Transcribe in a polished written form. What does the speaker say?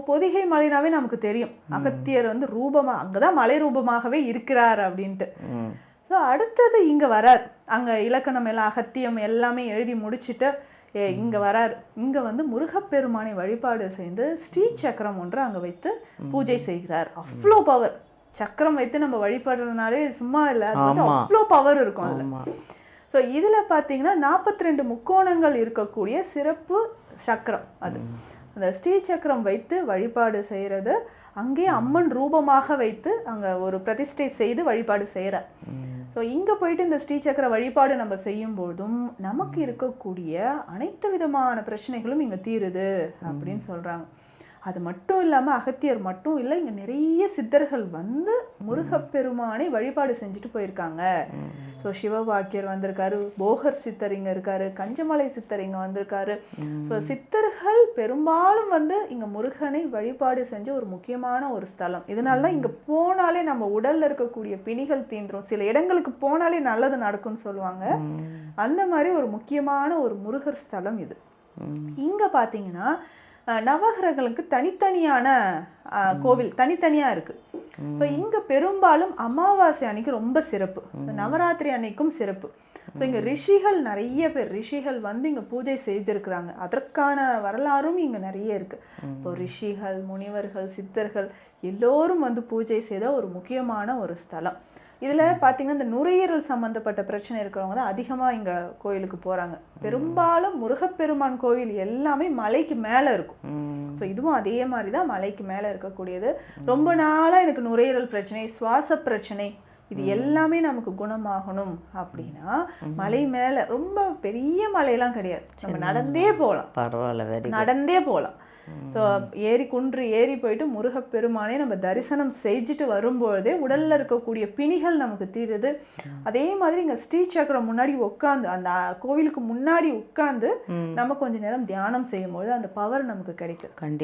பொதிகை மலைனாவே நமக்கு தெரியும் அகத்தியர் வந்து ரூபமா அங்கதான் மலை ரூபமாகவே இருக்கிறார் அப்படின்ட்டு. ஸோ அடுத்தது இங்க வரார், அங்க இலக்கணம் எல்லாம் அகத்தியம் எல்லாமே எழுதி முடிச்சுட்டு இங்க வரார். இங்க வந்து முருகப்பெருமானை வழிபாடு செய்து ஸ்ரீ சக்கரம் ஒன்று அங்க வைத்து பூஜை செய்கிறார். அவ்வளோ பவர், சக்கரம் வைத்து நம்ம வழிபடுறதுனாலே சும்மா இல்லை, அது வந்து அவ்வளோ பவர் இருக்கும் அதுல. ஸோ இதுல பாத்தீங்கன்னா 42 முக்கோணங்கள் இருக்கக்கூடிய சிறப்பு சக்கரம் அது. அந்த ஸ்ரீ சக்கரம் வைத்து வழிபாடு செய்யறது, அங்கேயே அம்மன் ரூபமாக வைத்து அங்க ஒரு பிரதிஷ்டை செய்து வழிபாடு செய்யறார். ஸோ இங்கே போயிட்டு இந்த ஸ்ரீசக்கர வழிபாடு நம்ம செய்யும் போதும் நமக்கு இருக்கக்கூடிய அனைத்து விதமான பிரச்சனைகளும் இங்கே தீருது அப்படின்னு சொல்கிறாங்க. அது மட்டும் இல்லாமல் அகத்தியர் மட்டும் இல்லை, இங்கே நிறைய சித்தர்கள் வந்து முருகப்பெருமானை வழிபாடு செஞ்சுட்டு போயிருக்காங்க. ஸோ சிவபாக்கியர் வந்திருக்காரு, போகர் சித்தர் இங்கே இருக்காரு, கஞ்சமலை சித்தர் இங்கே வந்திருக்காரு. ஸோ சித்தர்கள் பெரும்பாலும் வந்து இங்கே முருகனை வழிபாடு செஞ்ச ஒரு முக்கியமான ஒரு ஸ்தலம். இதனால தான் இங்கே போனாலே நம்ம உடல்ல இருக்கக்கூடிய பிணிகள் தீந்துரும், சில இடங்களுக்கு போனாலே நல்லது நடக்கும்னு சொல்லுவாங்க. அந்த மாதிரி ஒரு முக்கியமான ஒரு முருகர் ஸ்தலம் இது. இங்கே பார்த்தீங்கன்னா நவகிரகங்களுக்கு தனித்தனியான கோவில் தனித்தனியாக இருக்குது. ஸோ இங்கே பெரும்பாலும் அமாவாசை அன்னைக்கு ரொம்ப சிறப்பு, நவராத்திரி அன்னைக்கும் சிறப்பு. ஸோ இங்கே ரிஷிகள் நிறைய பேர் ரிஷிகள் வந்து இங்கே பூஜை செய்திருக்கிறாங்க. அதற்கான வரலாறும் இங்கே நிறைய இருக்குது. இப்போ ரிஷிகள், முனிவர்கள், சித்தர்கள் எல்லோரும் வந்து பூஜை செய்த ஒரு முக்கியமான ஒரு ஸ்தலம். இதில் பார்த்தீங்கன்னா இந்த நுரையீரல் சம்மந்தப்பட்ட பிரச்சனை இருக்கிறவங்க தான் அதிகமாக இங்கே கோயிலுக்கு போகிறாங்க. பெரும்பாலும் முருகப்பெருமான் கோயில் எல்லாமே மலைக்கு மேலே இருக்கும். ஸோ இதுவும் அதே மாதிரி தான் மலைக்கு மேலே இருக்கக்கூடியது. ரொம்ப நாளாக எனக்கு நுரையீரல் பிரச்சனை, சுவாச பிரச்சனை, இது எல்லாமே நமக்கு குணமாகணும் அப்படின்னா மலை மேலே, ரொம்ப பெரிய மலையெல்லாம் கிடையாது, நம்ம நடந்தே போகலாம். பரவாயில்ல, நடந்தே போகலாம். ஸோ குன்று ஏறி போயிட்டு முருகப்பெருமானே நம்ம தரிசனம் செஞ்சுட்டு வரும்பொழுதே உடல்ல இருக்கக்கூடிய பிணிகள் நமக்கு தீருது. அதே மாதிரி இங்க ஸ்ரீ சக்கரம் முன்னாடி உட்காந்து, அந்த கோவிலுக்கு முன்னாடி உட்காந்து நம்ம கொஞ்ச நேரம் தியானம் செய்யும் போது அந்த பவர் நமக்கு கிடைக்கும். கண்டிப்பா.